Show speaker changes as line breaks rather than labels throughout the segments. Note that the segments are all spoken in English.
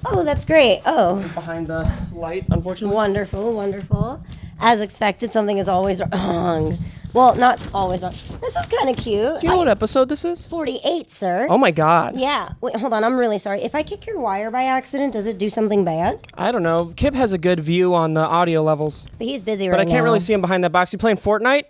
Oh, that's great. Oh,
Behind the light, unfortunately.
wonderful, wonderful. As expected, something is always wrong. Well, not always wrong. This is kind of cute.
Do you know what episode this is?
48, sir.
Oh my god.
Yeah. Wait, hold on. I'm really sorry. If I kick your wire by accident, does it do something bad?
I don't know. Kip has a good view on the audio levels.
But he's busy right now.
But I can't really see him behind that box. You playing Fortnite?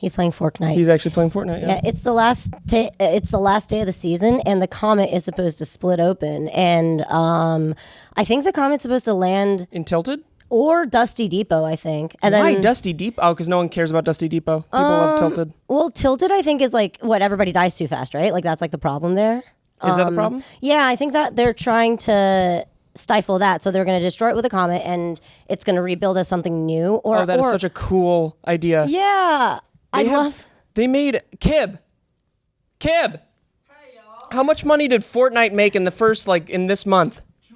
He's playing Fortnite.
He's actually playing Fortnite, yeah.
Yeah, it's the last day of the season, and the comet is supposed to split open, and I think the comet's supposed to land
In Tilted?
or Dusty Depot, I think. And
Why
then
Dusty Depot? Oh, because no one cares about Dusty Depot. People love Tilted.
well, Tilted, I think, is like what everybody dies too fast, right? Like that's like the problem there.
Is that the problem?
Yeah, I think that they're trying to stifle that, so they're going to destroy it with a comet, and it's going to rebuild as something new. Or
That is such a cool idea.
yeah.
They made Kib. Hey, y'all. How much money did Fortnite make in the first, in this month?
$236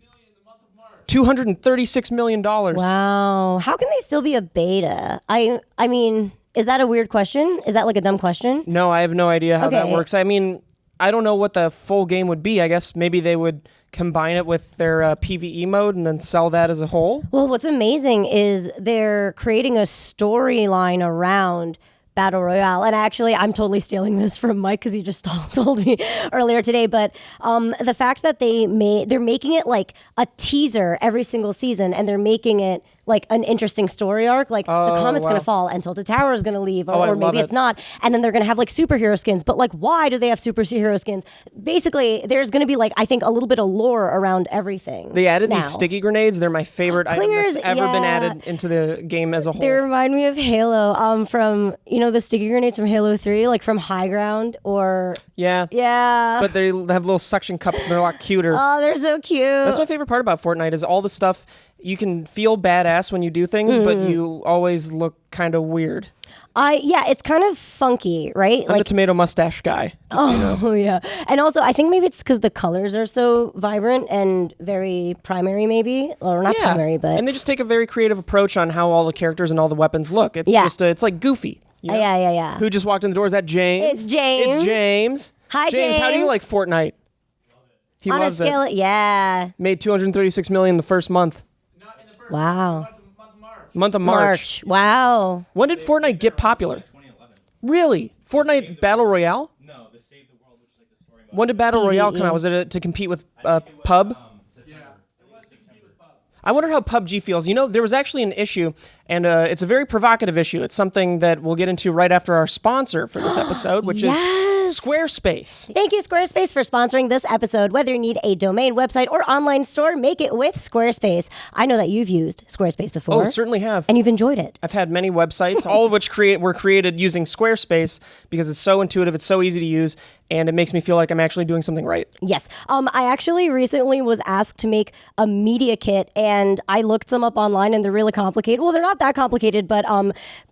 million in the month of March.
$236 million.
Wow. How can they still be a beta? I mean, is that a weird question? Is that like a dumb question?
No, I have no idea how that
Okay.
works. I mean, I don't know what the full game would be. I guess maybe they would combine it with their PvE mode and then sell that as a whole.
Well, what's amazing is they're creating a storyline around Battle Royale. And actually, I'm totally stealing this from Mike because he just told me earlier today. But the fact that they're making it like a teaser every single season, and they're making it like an interesting story arc. Like the comet's going to fall and Tilted Tower is going to leave, or maybe it's not. And then they're going to have like superhero skins. But like, why do they have superhero skins? Basically, there's going to be like, I think, a little bit of lore around everything.
They added
now.
these sticky grenades. They're my favorite item that's
Clingers,
ever been
yeah.
added into the game as a whole.
They remind me of Halo, from the sticky grenades from Halo 3, like from High Ground or
yeah.
yeah.
But they have little suction cups and they're a lot cuter.
Oh, they're so cute.
That's my favorite part about Fortnite is all the stuff. You can feel badass when you do things, but you always look kind of weird.
It's kind of funky, right?
I'm the tomato mustache guy. Just so you know.
Oh yeah, and also I think maybe it's because the colors are so vibrant and very primary, maybe, or not primary, but
and they just take a very creative approach on how all the characters and all the weapons look. It's just it's like Goofy. You know?
Yeah.
Who just walked in the door? Is that James?
It's James.
It's James.
Hi,
James. How do you
James.
like Fortnite? He
On a
loves
scale,
it.
Yeah.
Made $236 million the first month.
Not in the first
Wow.
month of March.
Month of March.
Wow.
When did Fortnite get popular?
2011.
Really? Fortnite Battle Royale?
No, the Save the World, which is like the story mode.
When did Battle Royale come out? Was it to compete with PUB?
Yeah. It was September.
I wonder how PUBG feels. There was actually an issue, and it's a very provocative issue. It's something that we'll get into right after our sponsor for this episode, which
Yes.
is Squarespace.
Thank you, Squarespace, for sponsoring this episode. Whether you need a domain, website, or online store, make it with Squarespace. I know that you've used Squarespace before.
Oh, certainly have.
And you've enjoyed it.
I've had many websites, all of which were created using Squarespace because it's so intuitive, it's so easy to use, and it makes me feel like I'm actually doing something right.
Yes. I actually recently was asked to make a media kit, and I looked some up online, and they're really complicated. Well, they're not that complicated, but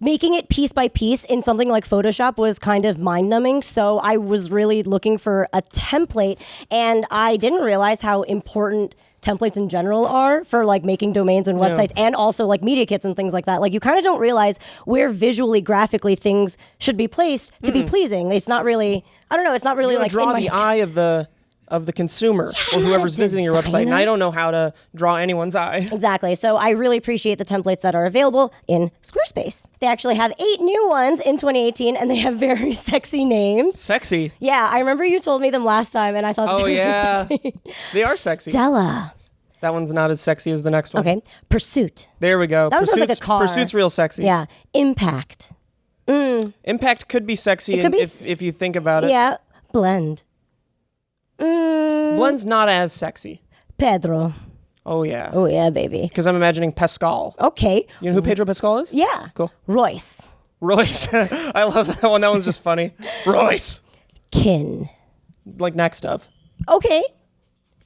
making it piece by piece in something like Photoshop was kind of mind-numbing. So I was really looking for a template, and I didn't realize how important templates in general are for like making domains and websites and also like media kits and things like that. Like you kind of don't realize where visually, graphically things should be placed to be pleasing. It's not really, I don't know, it's not really
You
like
draw
in my
the eye of the consumer or
I'm not
whoever's
a
visiting your website, and
designer.
I don't know how to draw anyone's eye.
Exactly. So I really appreciate the templates that are available in Squarespace. They actually have 8 new ones in 2018, and they have very sexy names.
Sexy.
Yeah, I remember you told me them last time, and I thought they were sexy.
They are sexy.
Stella.
That one's not as sexy as the next one.
Okay. Pursuit.
There we go.
That one sounds like a car.
Pursuit's real sexy.
Yeah. Impact.
Impact could be sexy
It could be
if you think about it.
Yeah. Blend.
Blend's not as sexy.
Pedro.
Oh, yeah.
Oh, yeah, baby.
Because I'm imagining Pascal.
Okay.
You know who Pedro Pascal is?
Yeah.
Cool.
Royce.
Royce. I love that one. That one's just funny. Royce.
Kin.
Like next of.
Okay.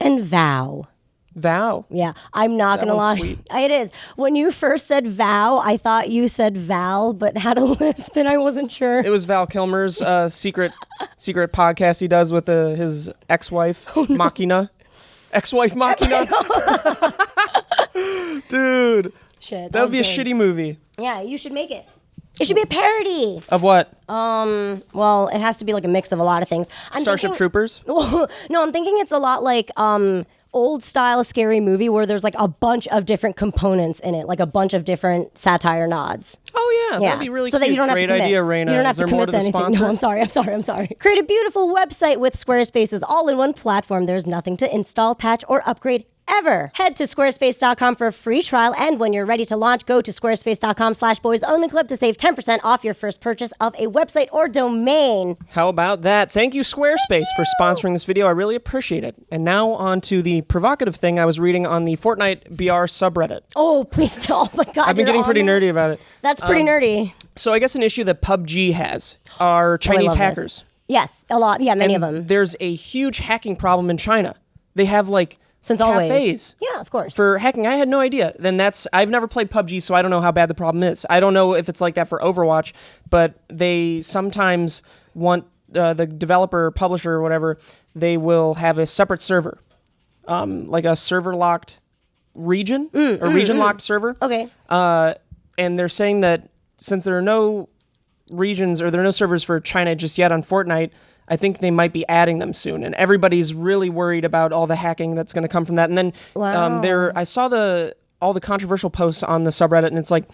And Vow.
Vow.
Yeah, I'm not going to lie.
one's sweet.
It is. When you first said vow, I thought you said Val, but had a lisp and I wasn't sure.
It was Val Kilmer's secret podcast he does with his ex-wife, Machina. Ex-wife Machina. Dude.
Shit.
That would
was
be a
good.
shitty movie.
Yeah, you should make it. It should be a parody.
Of what?
Well, it has to be like a mix of a lot of things.
Starship Troopers?
No, I'm thinking it's a lot like old style scary movie where there's like a bunch of different components in it, like a bunch of different satire nods.
Oh yeah, that'd be really
so
cute.
that you don't have
Great
to commit.
idea, Reina.
You don't have
Is
to
there more
commit to
the
anything.
sponsor?
No, I'm sorry. Create a beautiful website with Squarespace's all-in-one platform. There's nothing to install, patch, or upgrade ever. Head to squarespace.com for a free trial, and when you're ready to launch, go to squarespace.com/boysonlyclub to save 10% off your first purchase of a website or domain.
How about that? Thank you, Squarespace, for sponsoring this video. I really appreciate it. And now on to the provocative thing I was reading on the Fortnite BR subreddit.
Oh, please don't. Oh my God.
I've been
you're
getting
on
pretty
there?
nerdy about it.
That's pretty nerdy.
So I guess an issue that PUBG has are Chinese
love this.
hackers.
Yes, a lot. Yeah, many
And
of them.
There's a huge hacking problem in China. They have like
Since
cafes
always. Yeah, of course.
for hacking. I had no idea. I've never played PUBG, so I don't know how bad the problem is. I don't know if it's like that for Overwatch, but they sometimes want the developer, publisher, or whatever, they will have a separate server, like a server locked region, a region locked server.
Okay.
And they're saying that since there are no regions or there are no servers for China just yet on Fortnite, I think they might be adding them soon. And everybody's really worried about all the hacking that's going to come from that. And then
Wow.
I saw all the controversial posts on the subreddit, and it's like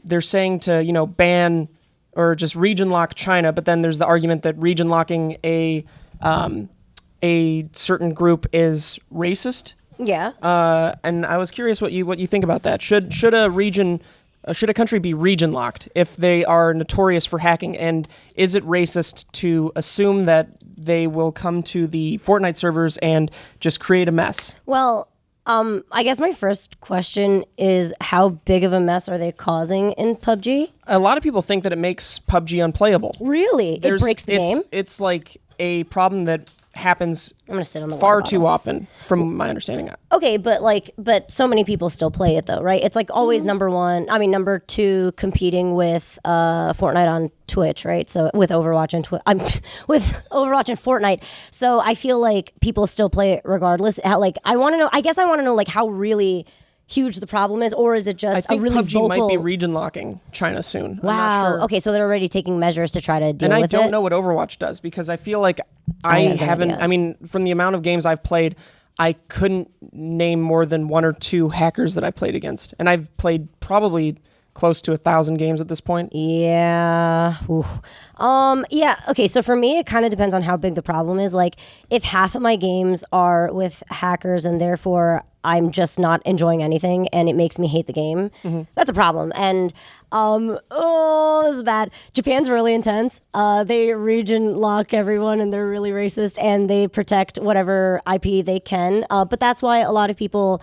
they're saying to, ban or just region lock China, but then there's the argument that region locking a certain group is racist.
Yeah.
And I was curious what you think about that. Should a country be region locked if they are notorious for hacking? And is it racist to assume that they will come to the Fortnite servers and just create a mess?
Well, I guess my first question is how big of a mess are they causing in PUBG?
A lot of people think that it makes PUBG unplayable.
Really? It breaks the game?
It's like a problem that happens
I'm going to sit on the
far
water
too
bottle.
often, from my understanding.
Okay, but so many people still play it though, right? It's like always number two competing with Fortnite on Twitch, right? So with Overwatch and with Overwatch and Fortnite. So I feel like people still play it regardless. I want to know like how really huge the problem is, or is it
I
just
think
a really
PUBG
vocal?
might be region locking China soon. I'm not
Wow.
sure.
Okay, so they're already taking measures to try to deal
And I
with it.
don't know what Overwatch does, because I feel like I
have no
haven't.
idea.
I mean, from the amount of games I've played, I couldn't name more than one or two hackers that I've played against, and I've played probably close to 1,000 games at this point.
Yeah. Oof. Yeah. Okay. So for me, it kind of depends on how big the problem is. Like, if half of my games are with hackers and therefore I'm just not enjoying anything and it makes me hate the game, that's a problem. And this is bad. Japan's really intense. They region lock everyone and they're really racist and they protect whatever IP they can. But that's why a lot of people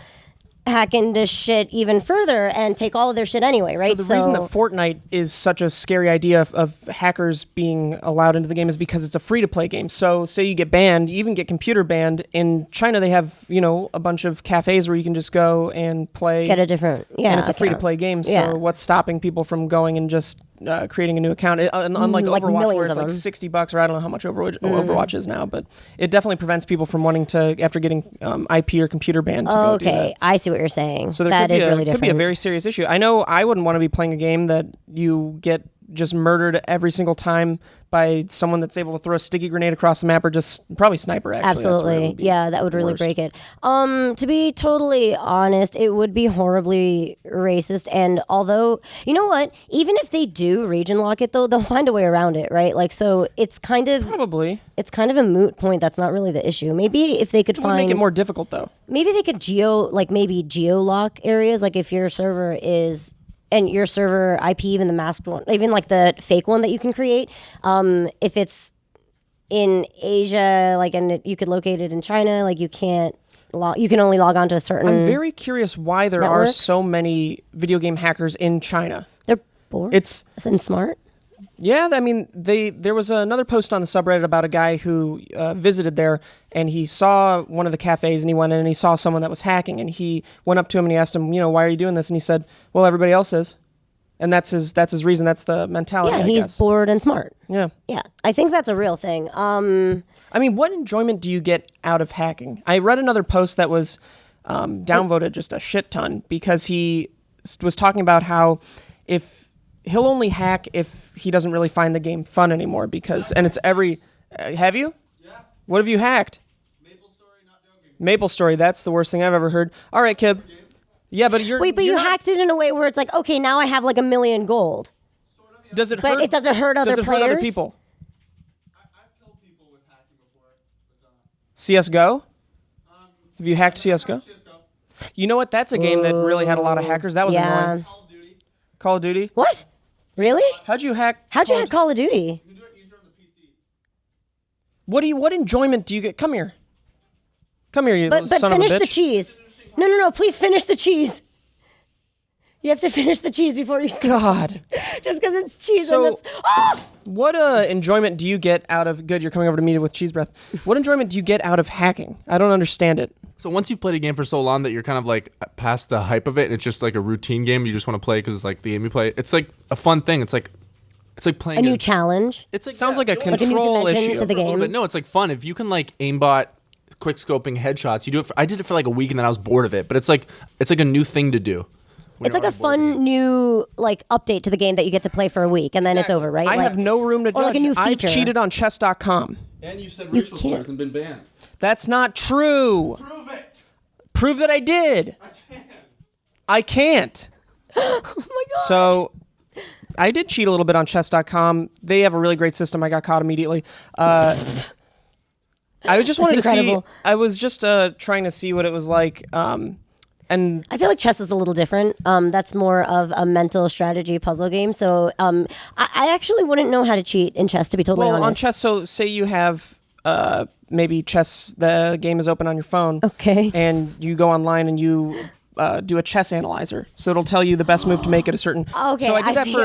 hack into shit even further and take all of their shit anyway, right?
So the reason that Fortnite is such a scary idea of hackers being allowed into the game is because it's a free-to-play game. So say you get banned, you even get computer banned. In China, they have, a bunch of cafes where you can just go and play.
Get a different,
and it's a
account.
free-to-play game. So
Yeah.
what's stopping people from going and just creating a new account? Unlike
like
Overwatch, where
millions
it's
of
like
them.
$60, or I don't know how much Overwatch is now, but it definitely prevents people from wanting to, after getting IP or computer banned, to go do that.
Okay, I see what you're saying.
So there
that
could be
is really
could
different.
be a very serious issue. I know I wouldn't want to be playing a game that you get just murdered every single time by someone that's able to throw a sticky grenade across the map, or just probably sniper. Actually, That's where it
Absolutely.
would be
Yeah, that would
the
really
worst.
break it. To be totally honest, it would be horribly racist. And although, you know what? Even if they do region lock it, though, they'll find a way around it, right? Like, so it's kind of a moot point. That's not really the issue. Maybe if they could
It would
find,
make it more difficult, though.
maybe they could geo lock areas. Like if your server is. And your server IP, even the masked one, even like the fake one that you can create, if it's in Asia, and you could locate it in China, like you can't you can only log on to a certain.
I'm very curious why there are
network?
so many video game hackers in China.
They're bored.
It's
and smart.
Yeah, I mean, there was another post on the subreddit about a guy who visited there, and he saw one of the cafes, and he went in and he saw someone that was hacking, and he went up to him and he asked him, why are you doing this? And he said, well, everybody else is. And that's his reason. That's the mentality.
Yeah,
I
he's
guess.
bored and smart.
Yeah.
Yeah, I think that's a real thing.
I mean, what enjoyment do you get out of hacking? I read another post that was downvoted just a shit ton because he was talking about how if he'll only hack if he doesn't really find the game fun anymore and it's every. Have you?
Yeah.
What have you hacked?
Maple Story, not joking.
Maple Story. That's the worst thing I've ever heard. All right, Kib. Yeah, but you're.
Wait, but
you're
you
not-
hacked it in a way where it's like, okay, now I have like 1 million gold.
Does it
But
hurt?
it doesn't hurt other
Does it hurt other
players?
people?
I've killed people with hacking before. But,
CS:GO. Have you hacked CS:GO?
CSGO.
You know what? That's a game that really had a lot of hackers. That was
Yeah.
annoying.
Call of Duty.
Call of Duty.
What? Really?
How'd you hack?
How'd you hack Call of Duty?
You can do it easier on the PC.
What enjoyment do you get? Come here. Come here, you
But
son
finish
of a bitch.
the cheese. No. Please finish the cheese. You have to finish the cheese before you start.
God.
Just because it's cheese
So-
and it's. Oh!
What enjoyment do you get out of? Good, you're coming over to me with cheese breath. What enjoyment do you get out of hacking? I don't understand it.
So once you've played a game for so long that you're kind of like past the hype of it, and it's just like a routine game, you just want to play because it's like the game you play. It's like a fun thing. It's like playing
A new challenge.
It's like
Sounds like a
you know,
Like a new
control
dimension
issue.
to the
a little
game.
bit. No, it's like fun if you can like aimbot, quick scoping headshots. You do it. I did it for like a week and then I was bored of it. But it's like a new thing to do. when
It's
you're
like a
on board with the game.
fun new like update to the game that you get to play for a week and then it's over, right?
I have no room to judge.
or like a new
I've
feature.
cheated on chess.com.
And you said
You
racial
can't-
slurs and been banned.
That's not true.
Prove it.
Prove that I did.
I can.
I can't.
Oh my god.
So I did cheat a little bit on chess.com. They have a really great system. I got caught immediately. I just wanted to see.
incredible.
I was just trying to see what it was like. And
I feel like chess is a little different. That's more of a mental strategy puzzle game. So I actually wouldn't know how to cheat in chess, to be totally
well,
honest.
on chess, so say you have maybe chess. The game is open on your phone.
Okay.
And you go online and you. Do a chess analyzer, so it'll tell you the best move to make at a certain.
Okay,
so I did that
see.
for.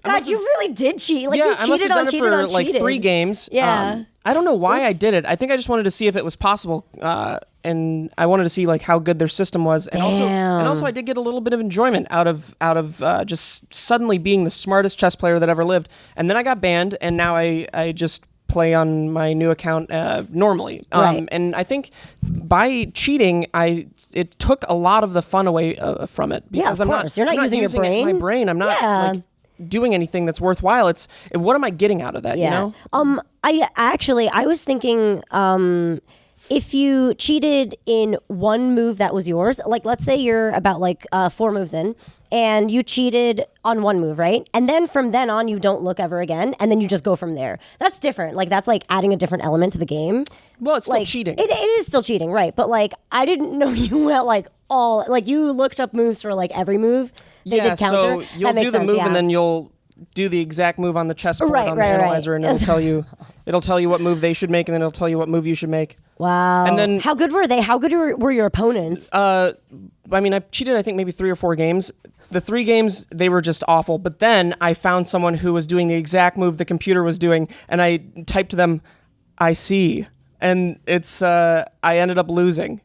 God, you really did cheat. Like
yeah,
you
I must
cheated
have
on
done it
cheated
for
on
like
cheated.
3 games.
Yeah.
I don't know why I
Oops.
did it. I think I just wanted to see if it was possible, and I wanted to see like how good their system was, and also I did get a little bit of enjoyment out of just suddenly being the smartest chess player that ever lived. And then I got banned, and now I just play on my new account normally.
Right.
And I think by cheating, it took a lot of the fun away from it.
Yeah,
Because
of
I'm
course. You're not using your brain.
my brain. I'm not
Yeah.
like doing anything that's worthwhile. It's what am I getting out of that?
Yeah.
You know.
I was thinking if you cheated in one move that was yours, like let's say you're about like 4 moves in and you cheated on one move, right? And then from then on you don't look ever again and then you just go from there. That's different. Like that's like adding a different element to the game.
Well, it's still
Like
cheating.
It is still cheating, right? But like I didn't know you went like all like you looked up moves for like every move. They did counter.
So you'll
That makes
do the
sense,
move
yeah.
and then you'll do the exact move on the chessboard
Right,
on the
right, right.
analyzer, and it'll tell you what move they should make, and then it'll tell you what move you should make.
Wow.
And then-
how good were they? How good were your opponents?
I mean, I cheated, I think, maybe 3 or 4 games. The 3 games, they were just awful. But then I found someone who was doing the exact move the computer was doing, and I typed to them, "I see," and it's I ended up losing.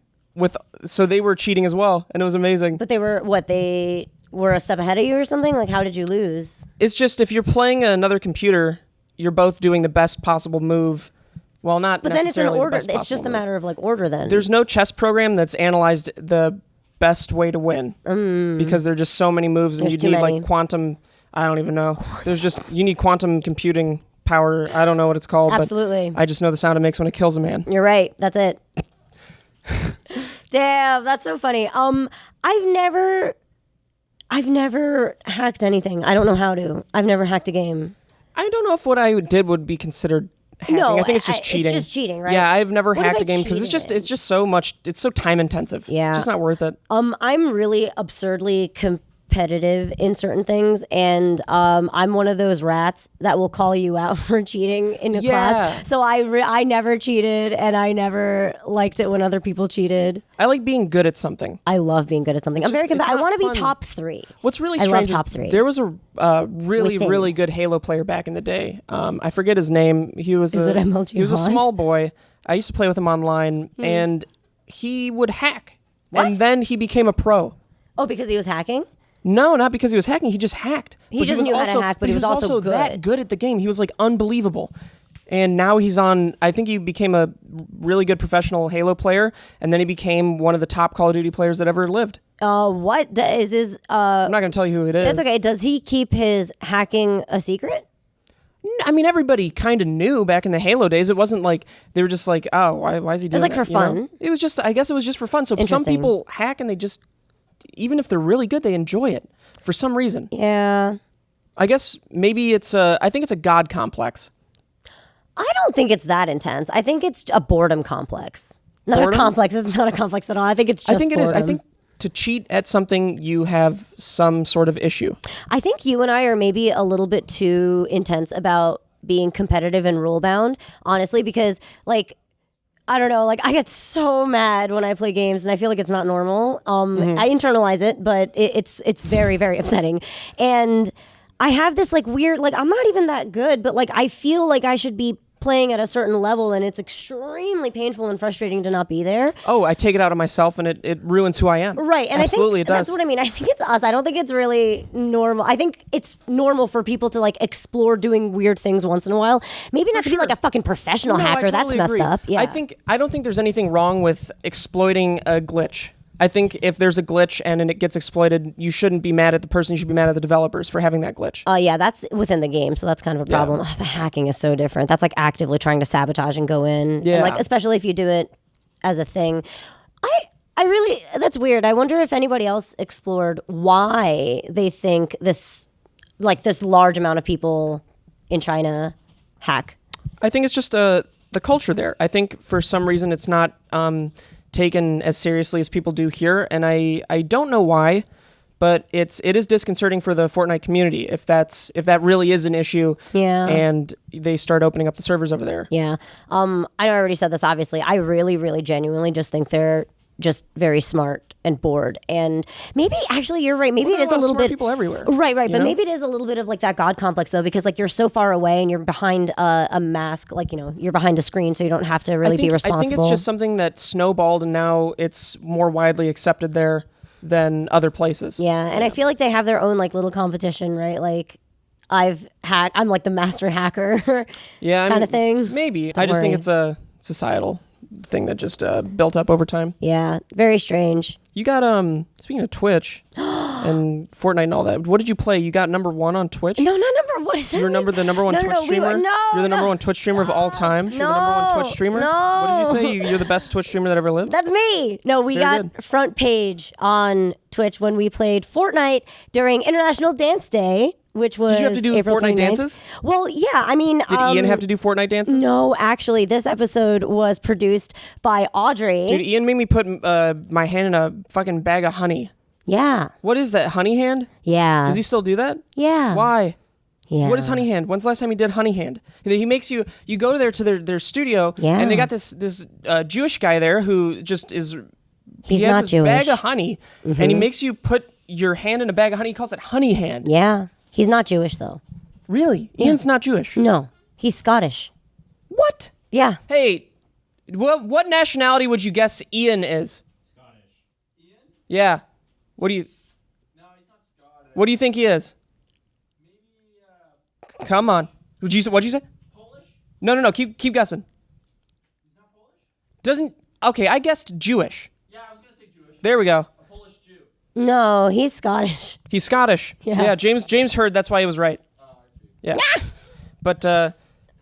So they were cheating as well, and it was amazing.
But they were a step ahead of you or something? Like, how did you lose?
It's just if you're playing another computer, you're both doing the best possible move. Well, not
But then it's an
necessarily the
order.
best
It's
possible
just a
move.
matter of like order then.
There's no chess program that's analyzed the best way to win because there are just so many moves, and
There's
you
too
need
many.
like quantum. I don't even know. You need quantum computing power. I don't know what it's called.
Absolutely.
But I just know the sound it makes when it kills a man.
You're right. That's it. Damn, that's so funny. I've never hacked anything. I don't know how to. I've never hacked a game.
I don't know if what I did would be considered hacking.
No,
I think it's just
it's
cheating.
just cheating, right?
Yeah, I've never
What have
hacked
I
a game because it's
cheated in?
just so much. It's so time intensive.
Yeah.
It's just not worth it.
I'm really absurdly competitive in certain things, and I'm one of those rats that will call you out for cheating in a
Yeah.
class. So I never cheated, and I never liked it when other people cheated.
I like being good at something.
I love being good at something. I'm very
just- it's
I
not
want to be
fun.
top 3.
What's really
I love
strange
top
is
3.
there was a really,
Within.
really good Halo player back in the day. I forget his name. He was
Is it MLG
He was a
Hans?
small boy. I used to play with him online, and he would hack.
What?
And then he became a pro.
Oh, because he was hacking?
No, not because he was hacking. He just hacked.
He
But
just
was
knew how to
also-
hack, but he was also
that
good.
good at the game. He was like unbelievable. And now he's on. I think he became a really good professional Halo player, and then he became one of the top Call of Duty players that ever lived.
Is his?
I'm not gonna tell you who it is.
It's okay. Does he keep his hacking a secret?
I mean, everybody kind of knew back in the Halo days. It wasn't like they were just like, oh, why is he doing
like
that,
for
you know?
fun.
It was just, I guess it was just for fun. So some
Interesting.
people hack and they just, even if they're really good, they enjoy it for some reason.
Yeah.
I guess maybe I think it's a god complex.
I don't think it's that intense. I think it's a boredom complex. Not
Boredom?
a complex. It's not a complex at all. I think it's just
I think it is. I
boredom.
think to cheat at something, you have some sort of issue.
I think you and I are maybe a little bit too intense about being competitive and rule bound, honestly, because like, I don't know, like I get so mad when I play games and I feel like it's not normal. I internalize it, but it's very, very upsetting. And I have this like weird, like I'm not even that good, but like I feel like I should be playing at a certain level and it's extremely painful and frustrating to not be there.
Oh, I take it out on myself and it ruins who I am.
Right. And
Absolutely,
I think
it does.
that's what I mean. I think it's us. I don't think it's really normal. I think it's normal for people to like explore doing weird things once in a while. Maybe not to be like a fucking professional
No, I
hacker. That's
totally
messed
agree.
up. Yeah.
I don't think there's anything wrong with exploiting a glitch. I think if there's a glitch and it gets exploited, you shouldn't be mad at the person. You should be mad at the developers for having that glitch.
Yeah, that's within the game, so that's kind of a problem. Hacking is so different. That's like actively trying to sabotage and go in.
Yeah.
And like especially if you do it as a thing. I really, that's weird. I wonder if anybody else explored why they think this large amount of people in China hack.
I think it's just the culture there. I think for some reason it's not taken as seriously as people do here, and I don't know why, but it is disconcerting for the Fortnite community if that really is an issue.
Yeah.
And they start opening up the servers over there.
Yeah. I already said this, obviously. I really, really genuinely just think they're just very smart and bored. And maybe, actually, you're right. Maybe
Well,
it is
there are
a little
smart
bit.
people everywhere.
Right.
you
But
know?
maybe it is a little bit of like that God complex, though, because like you're so far away and you're behind a mask, like, you know, you're behind a screen, so you don't have to really be responsible.
I think it's just something that snowballed, and now it's more widely accepted there than other places.
Yeah. And I feel like they have their own like little competition, right? Like, I'm like the master hacker
Yeah,
kind of thing.
Maybe.
Don't
I just think
worry.
it's a societal thing that just built up over time.
Yeah. Very strange.
You got speaking of Twitch and Fortnite and all that, what did you play? You got number 1 on Twitch?
No, not number. What is that?
You were the number one
No,
Twitch
no, we
streamer?
were- no,
You're the number
no.
one Twitch streamer of all time? You're the number one Twitch streamer?
No.
What did you say? You're the best Twitch streamer that ever lived?
That's me. No, we
Very
got
good.
front page on Twitch when we played Fortnite during International Dance Day, which was
Did you have to do
April
Fortnite
29th.
dances?
Well, yeah. I mean,
Did Ian have to do Fortnite dances?
No, actually, this episode was produced by Audrey.
Dude, Ian made me put my hand in a fucking bag of honey.
Yeah.
What is that, honey hand?
Yeah.
Does he still do that?
Yeah.
Why?
Yeah.
What is Honey Hand? When's the last time he did Honey Hand? He makes you go there to their studio,
Yeah.
and they got this Jewish guy there who just is.
He's
he has
not
this
Jewish.
bag of honey, and he makes you put your hand in a bag of honey. He calls it Honey Hand.
Yeah. He's not Jewish, though.
Really? Ian's not Jewish.
No. He's Scottish.
What?
Yeah.
Hey, what nationality would you guess Ian is?
Scottish. Ian?
Yeah. What do you?
No, he's not Scottish.
What do you think he is?
Maybe
Come on. What'd you say?
Polish?
No. Keep guessing.
He's not Polish?
Doesn't. Okay, I guessed Jewish.
Yeah, I was gonna say Jewish.
There we go.
A Polish Jew.
No, he's Scottish.
He's Scottish.
Yeah.
James heard, that's why he was right.
Oh, I see.
Yeah. But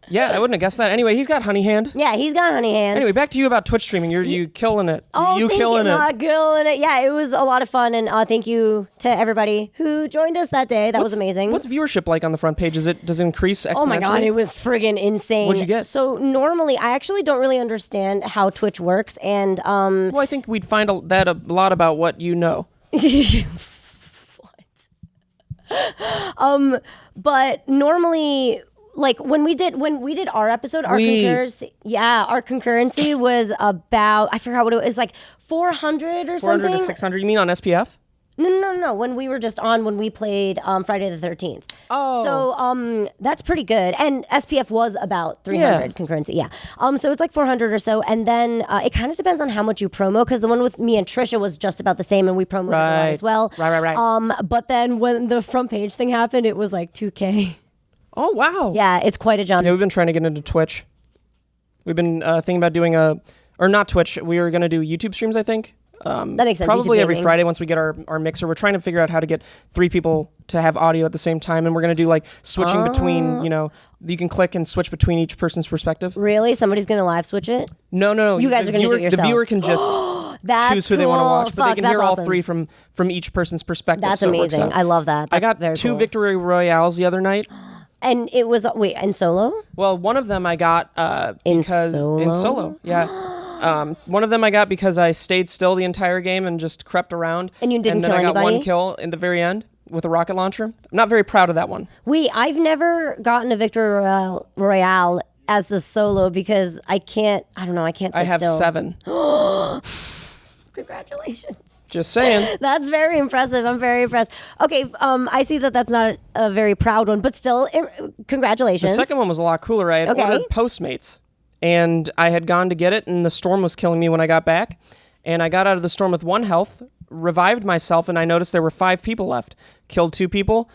yeah, I wouldn't have guessed that. Anyway, he's got Honey Hand.
Yeah, he's got honey hands.
Anyway, back to you about Twitch streaming. You killing it.
Oh,
you
thank
killing
you.
it.
Killing it. Yeah, it was a lot of fun, and thank you to everybody who joined us that day. That was amazing.
What's viewership like on the front page? Does it increase exponentially?
Oh my god, it was friggin' insane.
What'd you get?
So normally, I actually don't really understand how Twitch works, and
Well, I think we'd find a lot about what you know.
but normally, like when we did our episode, our concurrency was about, I forgot what it was, like 400 or
400
something.
to 600. You mean on SPF?
No. When we were just on, when we played Friday the 13th.
Oh.
So that's pretty good. And SPF was about 300 concurrency. Yeah. So it's like 400 or so. And then it kind of depends on how much you promo, because the one with me and Trisha was just about the same, and we promoted a lot as well.
Right.
But then when the front page thing happened, it was like 2K.
Oh, wow.
Yeah, it's quite a jump.
Yeah, we've been trying to get into Twitch. We've been thinking about doing or not Twitch. We were going to do YouTube streams, I think.
That makes sense.
Probably
YouTube
every
gaming.
Friday once we get our mixer. We're trying to figure out how to get 3 people to have audio at the same time, and we're going to do like switching between, you can click and switch between each person's perspective.
Really? Somebody's going to live switch it?
No.
You guys are gonna do it
The
yourselves.
viewer can just choose who they want to watch, but they can hear all 3 from each person's perspective.
That's
so it works
amazing.
out.
I love that. That's
I got
very
2
cool.
victory royales the other night.
And it was, in solo?
Well, one of them I got
In
because
solo?
in solo, yeah. One of them I got because I stayed still the entire game and just crept around.
And you didn't
then
kill
I got
anybody?
1 kill in the very end with a rocket launcher. I'm not very proud of that one.
I've never gotten a victory royale as a solo because I can't sit
I have
still.
7.
Congratulations.
Just saying.
That's very impressive. I'm very impressed. Okay, I see that that's not a very proud one, but still,
The
congratulations.
second one was a lot cooler. I had ordered Postmates, and I had gone to get it, and the storm was killing me when I got back. And I got out of the storm with 1 health, revived myself, and I noticed there were 5 people left. Killed 2 people.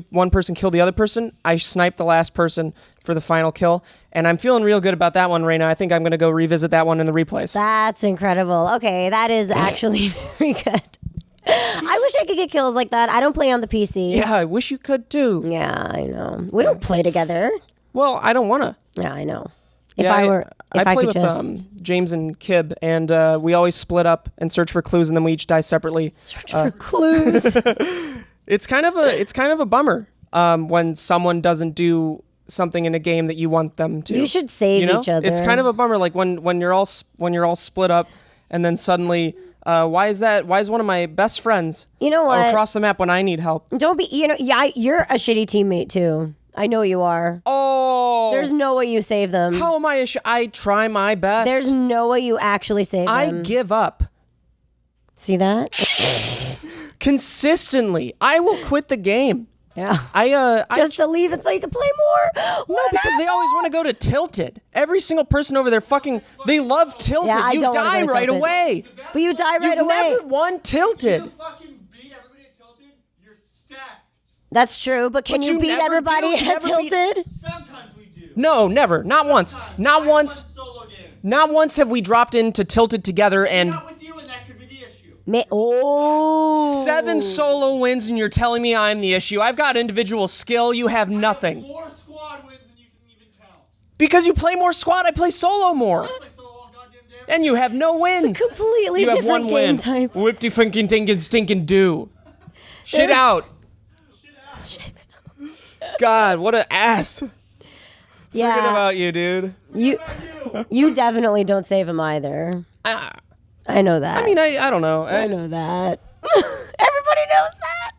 One person killed the other person. I sniped the last person for the final kill, and I'm feeling real good about that one, Reina. I think I'm going to go revisit that one in the replays.
That's incredible. Okay, that is actually very good. I wish I could get kills like that. I don't play on the PC.
Yeah, I wish you could too.
Yeah, I know. We don't play together.
Well, I don't want to.
Yeah, I know. If
Yeah,
I
play
could
with
just
James and Kib, and we always split up and search for clues, and then we each die separately.
search for clues.
It's kind of a bummer when someone doesn't do something in a game that you want them to.
You should save each other.
It's kind of a bummer, like when you're all split up, and then suddenly, why is one of my best friends
You know what?
across the map when I need help?
Don't be. You're a shitty teammate too. I know you are.
Oh,
There's no way you save them.
how am I? I try my best.
There's no way you actually save
I
them.
give up.
See that?
Consistently, I will quit the game.
Yeah. Just to leave it so you can play more.
No, because they always want to go to Tilted. Every single person over there they love Tilted.
Yeah, I
you
don't wanna
die
go to
right
Tilted.
away.
But you die right
You've
away.
never won Tilted.
You fucking beat everybody at Tilted, you're stacked.
That's true, but can
But
you
you
beat
never
everybody
do.
at
Never beat-
Tilted?
Sometimes we do.
No, never. Not once. Not once.
Solo games.
Not once have we dropped into Tilted together and
Not with you, and that could be the issue.
7 solo wins, and you're telling me I'm the issue. I've got individual skill. You have nothing.
More squad wins than you can even count.
Because you play more squad, I play solo more.
I play solo all goddamn day.
And you have no wins.
It's a completely
you have
different
1
game
win.
type.
Whip-de funkin' thinkin' stinkin' do. Shit out. God, what an ass.
Yeah.
Forget about you, dude.
You definitely don't save him either.
Ah.
I know that.
I mean, I don't know.
I know that. Everybody knows that.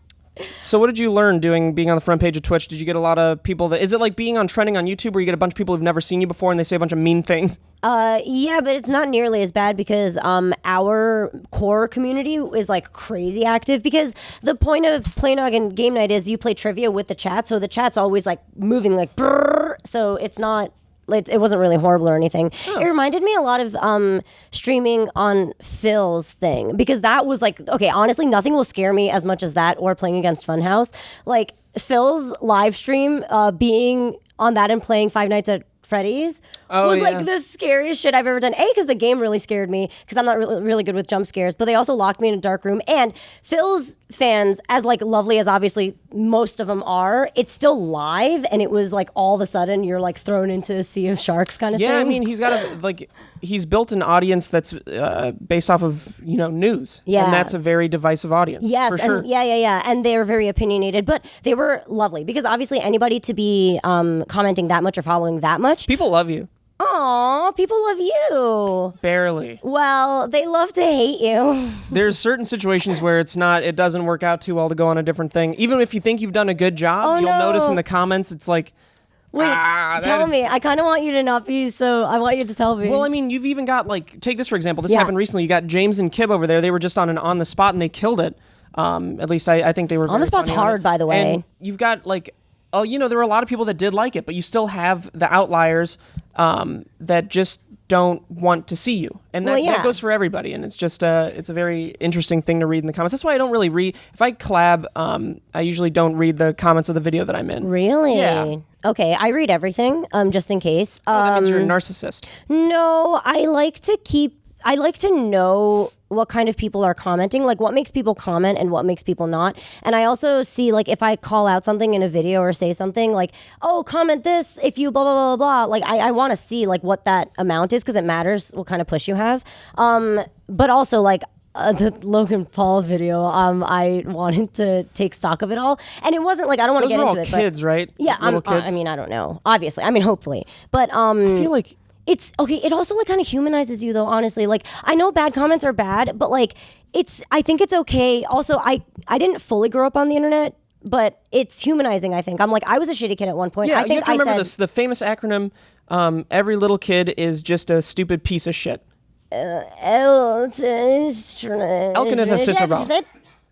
So what did you learn being on the front page of Twitch? Did you get a lot of people is it like being on trending on YouTube where you get a bunch of people who've never seen you before and they say a bunch of mean things?
Yeah, but it's not nearly as bad because our core community is like crazy active because the point of Play Nog and Game Night is you play trivia with the chat, so the chat's always like moving like brrr, so it's not like it wasn't really horrible or anything. It reminded me a lot of streaming on Phil's thing because that was like, okay, honestly, nothing will scare me as much as that or playing against Funhouse. Like Phil's live stream being on that and playing Five Nights at Freddy's was like the scariest shit I've ever done. Because the game really scared me because I'm not really good with jump scares, but they also locked me in a dark room. And Phil's fans, as like lovely as obviously most of them are, it's still live, and it was like all of a sudden you're like thrown into a sea of sharks kind of thing.
Yeah, I mean, he's built an audience that's based off of, news.
Yeah.
And that's a very divisive audience.
Yes,
for sure.
and yeah, and they were very opinionated, but they were lovely because obviously anybody to be commenting that much or following that much.
People love you.
Aw, people love you.
Barely.
Well, they love to hate you.
There's certain situations where it doesn't work out too well to go on a different thing. Even if you think you've done a good job, you'll notice in the comments it's like,
Wait, tell me. I kind of want you to not be so. I want you to tell me.
well, I mean, you've even got take this for example. This happened recently. You got James and Kib over there. They were just on the spot and they killed it. At least I think they were.
On the spot's hard, by the way.
And you've got there were a lot of people that did like it, but you still have the outliers that just don't want to see you, and that goes for everybody. And it's just it's a very interesting thing to read in the comments. That's why I don't really read. If I collab, I usually don't read the comments of the video that I'm in.
Really?
Yeah.
Okay, I read everything, just in case.
That means you're a narcissist.
No, I like to keep I like to know what kind of people are commenting, like what makes people comment and what makes people not. And I also see, like, if I call out something in a video or say something like, oh, comment this if you blah, blah, blah, blah, blah. Like, I want to see, like, what that amount is because it matters what kind of push you have. But also, like, the Logan Paul video, I wanted to take stock of it all. And it wasn't like, I don't want to get into it.
Those are all kids, right?
Yeah,
Little kids.
I mean, I don't know. Obviously. I mean, hopefully. But
I feel like
it's okay. It also like kind of humanizes you though, honestly. Like I know bad comments are bad, but like I think it's okay. Also, I didn't fully grow up on the internet, but it's humanizing, I think. I'm like, I was a shitty kid at one point.
yeah,
I think
you have to
I
remember
said,
this. The famous acronym, every little kid is just a stupid piece of shit.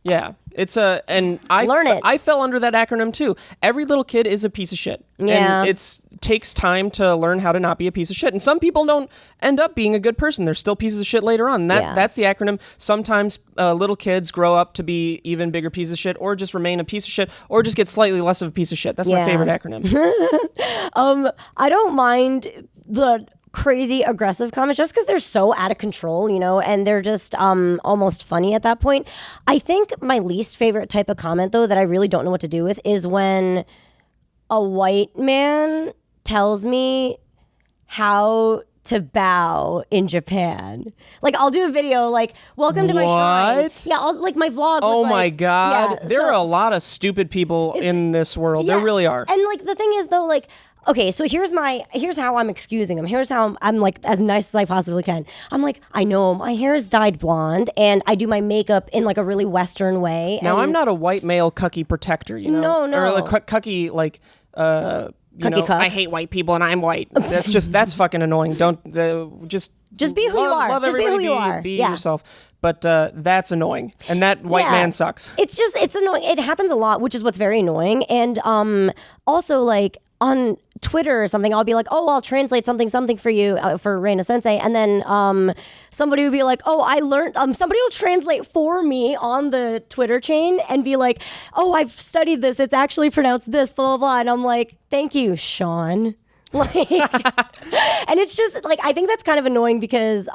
Yeah, it's and I
Learn it.
I fell under that acronym too. Every little kid is a piece of shit.
Yeah.
And takes time to learn how to not be a piece of shit. And some people don't end up being a good person. They're still pieces of shit later on. That's the acronym. Sometimes little kids grow up to be even bigger pieces of shit, or just remain a piece of shit, or just get slightly less of a piece of shit. That's my favorite acronym.
I don't mind the crazy aggressive comments just because they're so out of control, you know, and they're just almost funny at that point. I think my least favorite type of comment though that I really don't know what to do with is when a white man tells me how to bow in Japan. Like I'll do a video like, welcome to my shrine.
What?
Yeah, like my vlog was
Oh my
like,
God.
yeah,
There
so-
are a lot of stupid people in this world.
yeah.
There really are.
And like the thing is though, like, okay, so here's how I'm excusing him. Here's how I'm like as nice as I possibly can. I'm like, I know my hair is dyed blonde and I do my makeup in like a really Western way.
Now,
and
I'm not a white male cucky protector, you know?
No.
Or a cucky, like, you know,
cuck.
I hate white people and I'm white. That's fucking annoying. Don't, just
be who you are.
Love
Just be
everybody,
who you are.
Be
Yeah.
yourself. But that's annoying. And that white
Yeah.
man sucks.
It's annoying. It happens a lot, which is what's very annoying. And also like on Twitter or something, I'll be like, oh, I'll translate something for you for Reina Sensei, and then somebody would be like, oh, I learned. Somebody will translate for me on the Twitter chain and be like, oh, I've studied this. It's actually pronounced this, blah blah blah. And I'm like, thank you, Sean. Like, and it's just like I think that's kind of annoying because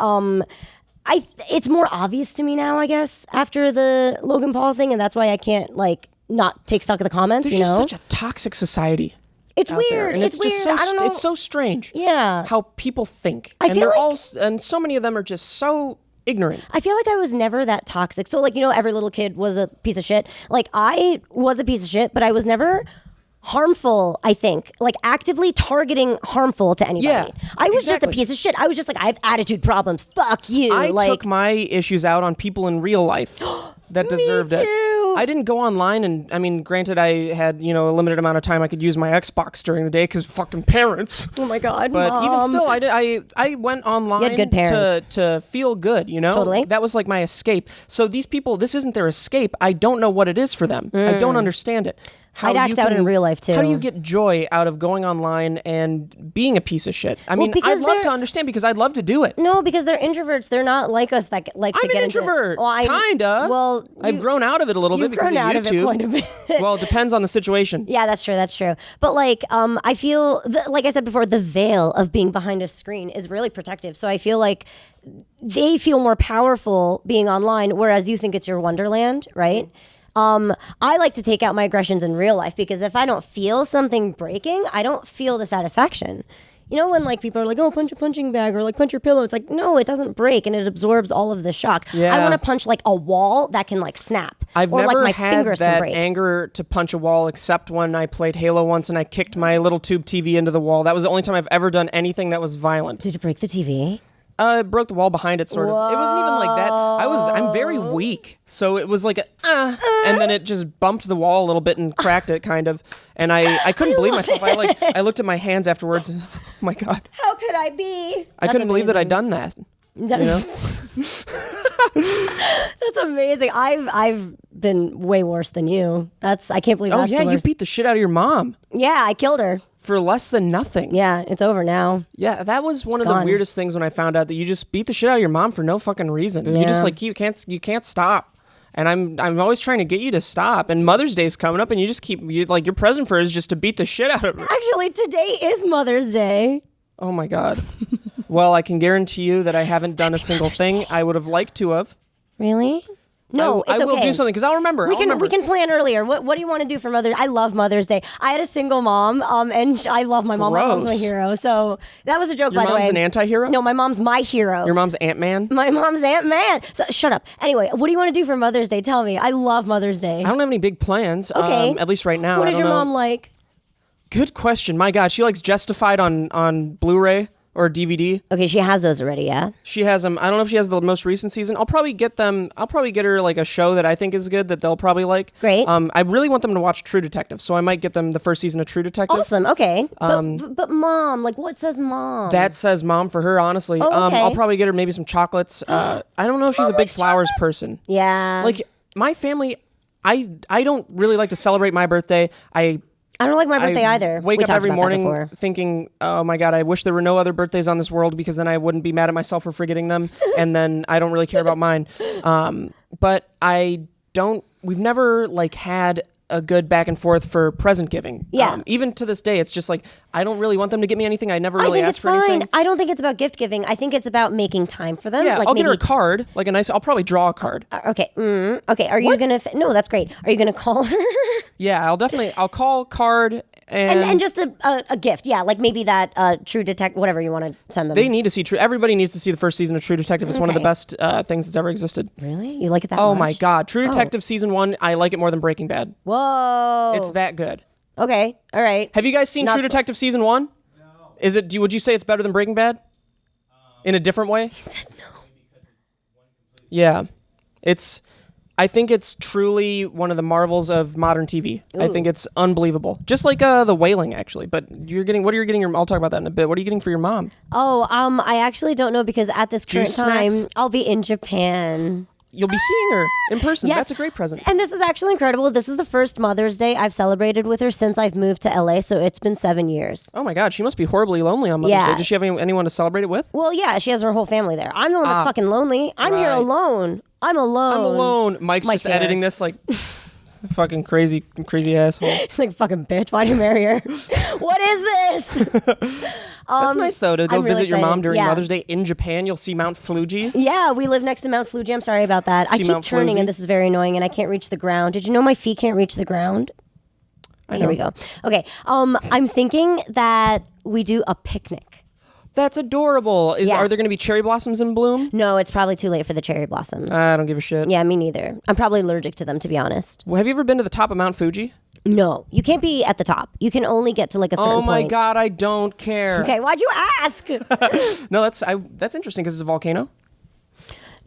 it's more obvious to me now, I guess, after the Logan Paul thing, and that's why I can't like not take stock of the comments.
There's
you
just
know,
such a toxic society.
it's
out there,
weird.
and
It's weird.
just so
I don't know.
it's so strange.
Yeah.
How people think.
I
and
feel
they're
like-
all and so many of them are just so ignorant.
I feel like I was never that toxic. So like, you know, every little kid was a piece of shit. Like I was a piece of shit, but I was never harmful, I think. Like actively targeting harmful to anybody.
Yeah,
I was just a
exactly.
piece of shit. I was just like, I have attitude problems. Fuck you.
I
like
took my issues out on people in real life that deserved it.
too.
I didn't go online, and I mean, granted, I had a limited amount of time I could use my Xbox during the day because fucking parents.
oh my God.
But even
Mom.
still, I went online
You had good parents.
to feel good, you know?
Totally.
That was like my escape. So these people, this isn't their escape. I don't know what it is for them. I don't understand it. How
I'd
you
act out in real life, too.
How do you get joy out of going online and being a piece of shit? I mean, I'd
because
love to
they're-
understand because I'd love to do it.
No, because they're introverts. They're not like us that like to
I'm
get
an
into
introvert.
Well,
Kinda.
Well,
I've grown out of it a little bit
you've
because
grown
of
out
YouTube.
of it quite a bit.
Well, it depends on the situation.
Yeah, that's true. But like, I feel like I said before, the veil of being behind a screen is really protective. So I feel like they feel more powerful being online, whereas you think it's your wonderland, right? I like to take out my aggressions in real life because if I don't feel something breaking, I don't feel the satisfaction. You know when like people are like, oh, punch a punching bag or like punch your pillow. It's like, no, it doesn't break and it absorbs all of the shock.
Yeah.
I want to punch like a wall that can like snap.
I've
or
never
like my
had
fingers can
that
break.
anger to punch a wall except when I played Halo once and I kicked my little tube TV into the wall. That was the only time I've ever done anything that was violent.
Did it break the TV?
It broke the wall behind it, sort of. It wasn't even like that. I'm very weak, so it was like and then it just bumped the wall a little bit and cracked it, kind of. And I couldn't believe myself. I looked at my hands afterwards. And, oh my God!
How could I be?
I couldn't believe that I'd done that. You know?
That's amazing. I've been way worse than you. I can't believe
Oh
that's
yeah,
the
you
worst.
beat the shit out of your mom
Yeah, I killed her.
for less than nothing.
Yeah, it's over now.
Yeah, that was one
It's
of the
gone.
weirdest things when I found out that you just beat the shit out of your mom for no fucking reason. You just
Yeah.
like you can't stop. And I'm always trying to get you to stop. And Mother's Day's coming up, and you just keep your present for her is just to beat the shit out of her.
Actually, today is Mother's Day.
Oh my God. Well, I can guarantee you that I haven't done a single thing I would have liked to have.
Really? No,
I
it's
will
okay.
do something because I'll remember.
We can plan earlier. What do you want to do for Mother's? I love Mother's Day. I had a single mom, and I love my mom. My mom's my
Gross.
hero. So that was a joke,
Your
by the way.
mom's an anti-hero?
No, my mom's my hero.
Your mom's Ant-Man?
My mom's Aunt Man. So shut up. Anyway, what do you want to do for Mother's Day? Tell me. I love Mother's Day.
I don't have any big plans.
Okay.
At least right now.
What
I
is
don't
your
know.
mom like?
Good question. My God, she likes Justified on Blu-ray or DVD.
Okay, she has those already, yeah?
She has them. I don't know if she has the most recent season. I'll probably get them. I'll probably get her like a show that I think is good that they'll probably like.
Great.
I really want them to watch True Detective, so I might get them the first season of True Detective.
Awesome. Okay. But mom, like what says mom?
That says mom for her, honestly.
Oh, okay.
I'll probably get her maybe some chocolates. I don't know if she's a big
likes
flowers
chocolates?
person.
Yeah.
Like my family, I don't really like to celebrate my birthday.
I don't like my birthday either.
Wake
We
up
talked
every
about that
morning
before.
thinking, oh my God, I wish there were no other birthdays on this world because then I wouldn't be mad at myself for forgetting them. And then I don't really care about mine. But we've never like had a good back and forth for present giving.
Yeah.
Even to this day, it's just like, I don't really want them to get me anything. I never really
I think
asked
it's
for
fine.
anything.
I don't think it's about gift giving. I think it's about making time for them.
Yeah,
like
I'll
maybe,
get her a card, like a nice, I'll probably draw a card.
Okay. Okay. Are you gonna? No, that's great. Are you gonna call her?
Yeah, I'll call card
and just a gift. Yeah, like maybe that True Detective, whatever you want to send them.
they need to see everybody needs to see the first season of True Detective. It's one of the
Okay.
best things that's ever existed.
Really? You like it that
Oh
much?
my God. True Detective season 1, I like it more than Breaking Bad.
Whoa.
It's that good.
Okay. All right.
Have you guys seen
Not
True
so-
Detective season 1? No. Is it? Would you say it's better than Breaking Bad? In a different way?
He said no.
Yeah. I think it's truly one of the marvels of modern TV. I think it's unbelievable. Just like the Wailing, actually. But I'll talk about that in a bit. What are you getting for your mom?
Oh, I actually don't know because at this current
Juice
time,
snacks?
I'll be in Japan.
You'll be seeing her in person.
Yes.
That's a great present.
And this is actually incredible. This is the first Mother's Day I've celebrated with her since I've moved to LA, so it's been 7 years.
Oh my God, she must be horribly lonely on Mother's
Yeah.
Day. Does she have anyone to celebrate it with?
Well, yeah, she has her whole family there. I'm the one that's fucking lonely. I'm here
right.
alone. I'm alone.
I'm alone. Mike's just
there.
editing this like fucking crazy asshole.
She's like, fucking bitch, why'd you marry her? What is this?
That's nice though to go
I'm really
visit your mom
excited.
during
Yeah.
Mother's Day in Japan. You'll see Mount Fuji.
Yeah, we live next to Mount Fuji. I'm sorry about that. I
See
keep
Mount
turning
Floozy?
and this is very annoying and I can't reach the ground. Did you know my feet can't reach the ground? Here we go. Okay. I'm thinking that we do a picnic.
That's adorable.
Yeah.
Are there going to be cherry blossoms in bloom?
No, it's probably too late for the cherry blossoms.
I don't give a shit.
Yeah, me neither. I'm probably allergic to them, to be honest.
Well, have you ever been to the top of Mount Fuji?
No, you can't be at the top. You can only get to like a certain
Oh my
point.
God, I don't care.
Okay, why'd you ask?
No, that's interesting because it's a volcano.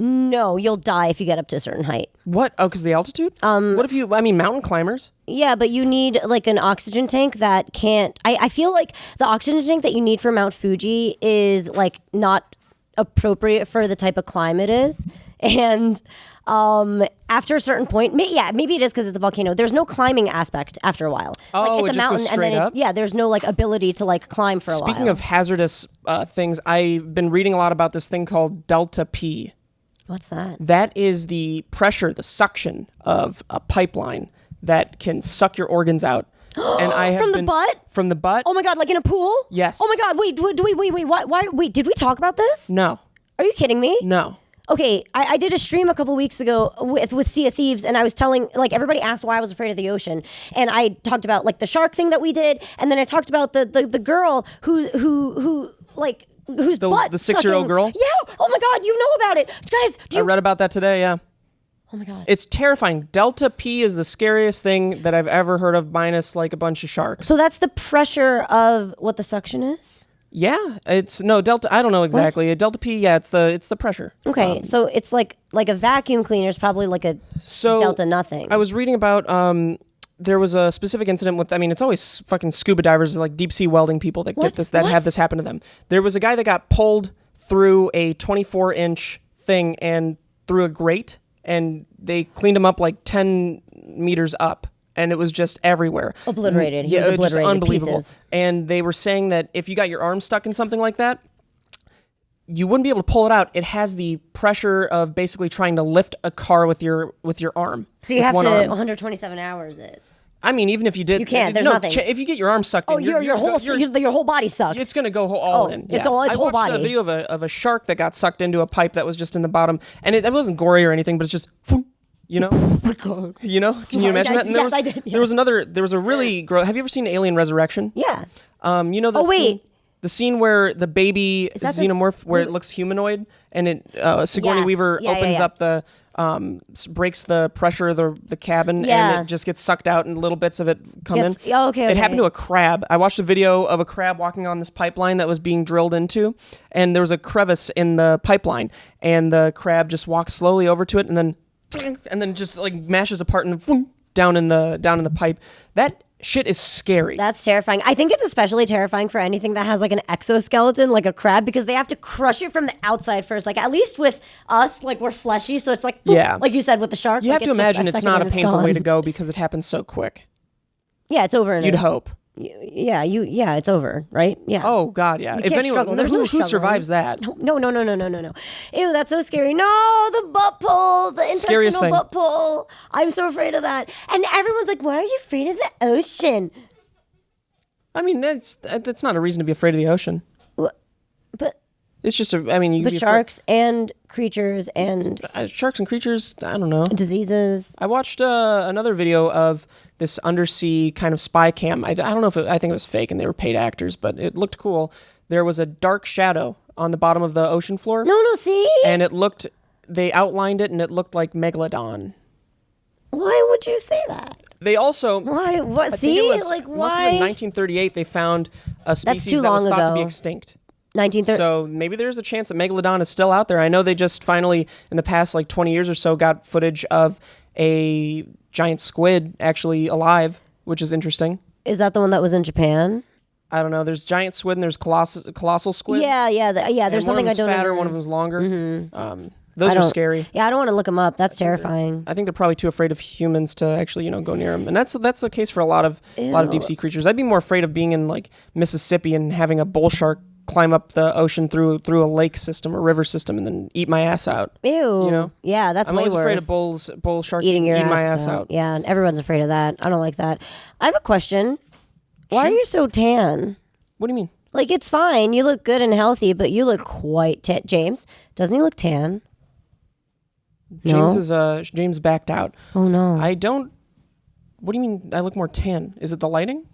No, you'll die if you get up to a certain height.
What? Oh, because the altitude? What if mountain climbers?
Yeah, but you need like an oxygen tank that can't. I feel like the oxygen tank that you need for Mount Fuji is like not appropriate for the type of climb it is. And after a certain point, maybe it is because it's a volcano. There's no climbing aspect after a while.
Oh,
like, it's
it
a
just
mountain,
goes
and then
straight up?
yeah, there's no like ability to like climb for a while.
Speaking of hazardous things, I've been reading a lot about this thing called Delta P.
What's that?
That is the pressure, the suction of a pipeline that can suck your organs out. And I have
From the butt?
From the butt?
Oh my god, like in a pool?
Yes.
Oh my god, wait, wait, did we talk about this?
No.
Are you kidding me?
No.
Okay, I did a stream a couple weeks ago with Sea of Thieves, and I was telling, like, everybody asked why I was afraid of the ocean, and I talked about like the shark thing that we did, and then I talked about the girl who like whose butt
the 6-year-old
sucking.
girl?
Yeah. Oh my god, you know about it, guys.
I read about that today, yeah.
Oh my god.
It's terrifying. Delta P is the scariest thing that I've ever heard of, minus like a bunch of sharks.
So that's the pressure of what the suction is.
Yeah, it's no Delta. I don't know exactly. Delta P. Yeah, it's the pressure.
Okay, so it's like a vacuum cleaner is probably like a delta nothing.
I was reading about there was a specific incident with. I mean, it's always fucking scuba divers, like deep sea welding people that get this, that have this happen to them. There was a guy that got pulled through a 24-inch thing and through a grate, and they cleaned him up like 10 meters up. And it was just everywhere.
Obliterated. He
Yeah,
was
it was just
obliterated
unbelievable.
pieces.
And they were saying that if you got your arm stuck in something like that, you wouldn't be able to pull it out. It has the pressure of basically trying to lift a car with your arm.
So you
with
have
one
to
arm.
127 hours it.
I mean, even if you did,
You can't. There's
no,
nothing.
If you get your arm sucked in,
your whole body sucked.
it's gonna go all in.
It's
Yeah.
all its
I
whole
watched
body.
a video of a shark that got sucked into a pipe that was just in the bottom, and it wasn't gory or anything, but it's just, you know, you know. Can you imagine that? And
Yes, I did. Yeah.
There was a really have you ever seen Alien Resurrection?
Yeah.
You know the
wait.
the scene where the baby
that the-
xenomorph, where it looks humanoid, and Sigourney
Yes.
Weaver
Yeah,
opens
yeah.
up the breaks the pressure of the cabin,
Yeah.
and it just gets sucked out, and little bits of it come
Gets-
in.
oh, okay,
It
okay.
happened to a crab. I watched a video of a crab walking on this pipeline that was being drilled into, and there was a crevice in the pipeline, and the crab just walks slowly over to it, and then just like mashes apart and down in the pipe. That shit is scary.
That's terrifying. I think it's especially terrifying for anything that has like an exoskeleton, like a crab, because they have to crush it from the outside first. Like at least with us, like we're fleshy, so it's like boop,
Yeah.
like you said with the shark.
You
like,
have to
it's just
imagine
a
it's
second
not a
and
painful way
gone.
to go because it happens so quick.
Yeah, it's over.
You'd hope.
Yeah, it's over, right? Yeah.
Oh God, yeah.
You
If
can't
anyone,
struggle. There's no
who
struggling.
survives that?
No. Ew, that's so scary. No, the butt pull, the
Scariest
intestinal
thing.
butt pull. I'm so afraid of that. And everyone's like, why are you afraid of the ocean?
I mean, that's not a reason to be afraid of the ocean.
But
It's just I mean, you
the
could be
sharks and creatures and
sharks and creatures. I don't know.
diseases.
I watched another video of this undersea kind of spy cam. I don't know if I think it was fake and they were paid actors, but it looked cool. There was a dark shadow on the bottom of the ocean floor,
No, see?
and they outlined it, and it looked like Megalodon.
Why would you say that?
They also
Why? What?
I think
See?
it was,
Like,
must have been
why?
1938. They found a species
too
that was
long
thought to be
ago.
extinct.
1930.
So maybe there's a chance that Megalodon is still out there. I know they just finally, in the past like 20 years or so, got footage of a giant squid actually alive, which is interesting.
Is that the one that was in Japan?
I don't know. There's giant squid and there's colossal squid.
Yeah. There's something
one
I
of them's
don't
fatter,
know.
one of them's longer.
I
Those are
don't-
scary.
Yeah, I don't want to look them up. That's terrifying.
I think they're probably too afraid of humans to actually, go near them, and that's the case for a lot of deep sea creatures. I'd be more afraid of being in like Mississippi and having a bull shark climb up the ocean through a lake system or river system and then eat my ass out.
Ew.
You know?
Yeah, that's
I'm
way
always
worse.
afraid of bull sharks
Eating your
my
ass
ass out.
Yeah, and everyone's afraid of that. I don't like that. I have a question. Why are
Shoot.
you so tan?
What do you mean?
Like, it's fine. You look good and healthy, but you look quite tan. James, doesn't he look tan?
James
No?
is James backed out.
Oh, no.
I don't. What do you mean? I look more tan? Is it the lighting?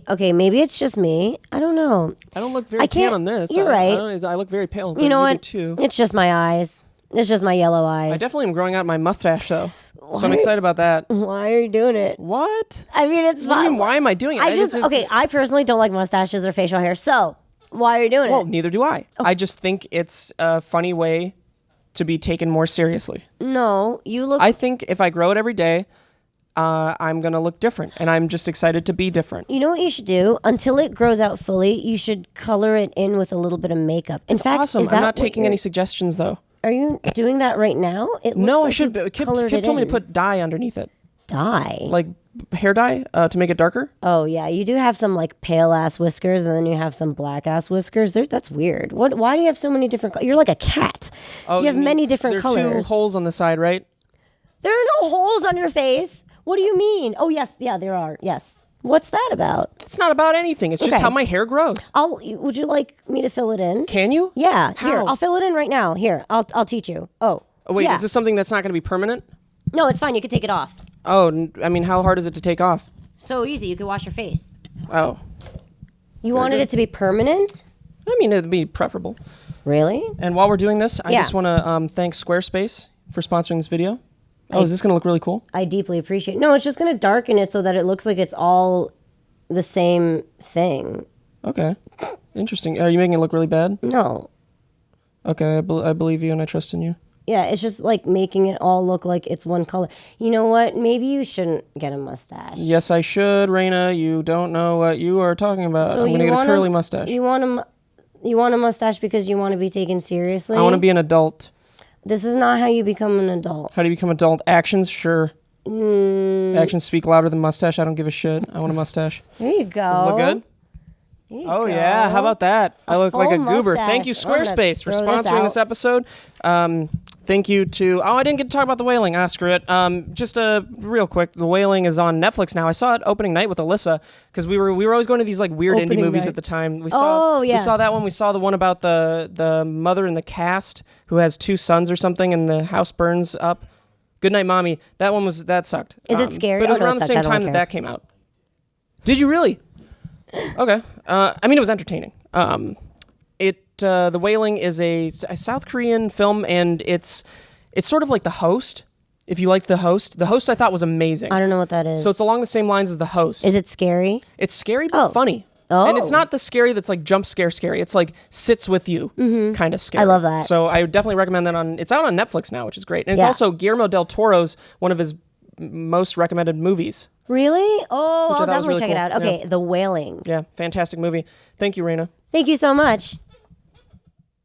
Okay, maybe it's just me. I don't know.
I don't look very
I
tan
can't-
on this.
you're
I
right.
don't- I look very pale.
You know
do
what?
Too.
It's just my eyes. It's just my yellow eyes.
I definitely am growing out my mustache though, so I'm
Why?
excited about that.
Why are you doing it?
What?
I mean, it's
What do you
fine.
mean, why am I doing it?
I personally don't like mustaches or facial hair. So, why are you doing
Well,
it?
neither do I. I just think it's a funny way to be taken more seriously.
No, you look.
I think if I grow it every day, I'm gonna look different, and I'm just excited to be different.
You know what you should do? Until it grows out fully, you should color it in with a little bit of makeup. In fact,
Awesome.
is that
I'm not
what
taking
you're-
any suggestions though.
Are you doing that right now? It looks
No, I
like
should.
you
But Kip
colored it
told me to
in.
put dye underneath it,
dye.
like hair dye, to make it darker.
Oh yeah, you do have some like pale ass whiskers, and then you have some black ass whiskers. That's weird. What? Why do you have so many different? You're like a cat.
Oh,
you have
mean
many different
there are
colors.
Two holes on the side, right?
There are no holes on your face. What do you mean? Oh yes, yeah, there are. Yes. What's that about?
It's not about anything. It's just
Okay.
how my hair grows.
Would you like me to fill it in?
Can you?
Yeah. Here,
How?
I'll fill it in right now. Here, I'll teach you. Oh.
Oh, wait,
yeah.
is this something that's not going to be permanent?
No, it's fine. You can take it off.
Oh, I mean, how hard is it to take off?
So easy. You can wash your face.
Oh,
You wanted
good.
it to be permanent?
I mean, it'd be preferable.
Really?
And while we're doing this, I
Yeah.
just want to thank Squarespace for sponsoring this video. Oh, is this going to look really cool?
I deeply appreciate. No, it's just going to darken it so that it looks like it's all the same thing.
Okay. Interesting. Are you making it look really bad?
No.
Okay, I believe you and I trust in you.
Yeah, it's just like making it all look like it's one color. You know what? Maybe you shouldn't get a mustache.
Yes, I should, Reina. You don't know what you are talking about.
So
I'm going to
you
get a
wanna-
curly mustache.
You want a mustache because you want to be taken seriously?
I want to be an adult.
This is not how you become an adult.
How do you become adult? Actions, sure. Actions speak louder than mustache. I don't give a shit. I want a mustache.
There you go.
Does it look good?
There you
Oh
go.
yeah, how about that? I look like a
full
goober. Thank you,
mustache. I'm gonna
Squarespace, for
throw this
sponsoring this
out.
episode. Thank you to. Oh, I didn't get to talk about The Wailing. Screw it. Just real quick. The Wailing is on Netflix now. I saw it opening night with Alyssa because we were always going to these like weird
Opening
indie movies
night.
at the time. We
yeah.
saw that one. We saw the one about the mother in the cast who has 2 sons or something, and the house burns up. Goodnight, Mommy. That sucked.
Is it scary?
But it was
Oh, no,
around the
it sucked.
same
I don't
time
care.
that came out. Did you really? Okay. I mean, it was entertaining. The Wailing is a South Korean film, and it's sort of like The Host. If you liked The Host, I thought was amazing.
I don't know what that is.
So it's along the same lines as The Host.
Is it scary?
It's scary but funny.
Oh.
And it's not the scary that's like jump scare scary. It's like sits with you kind of scary.
I love that.
So I would definitely recommend that it's out on Netflix now, which is great. And it's
Yeah.
also Guillermo del Toro's one of his most recommended movies.
Really? Oh,
Which I
I'll
thought was
definitely
really
check it
cool.
out. Okay, The Wailing.
Yeah, fantastic movie. Thank you, Reina.
Thank you so much.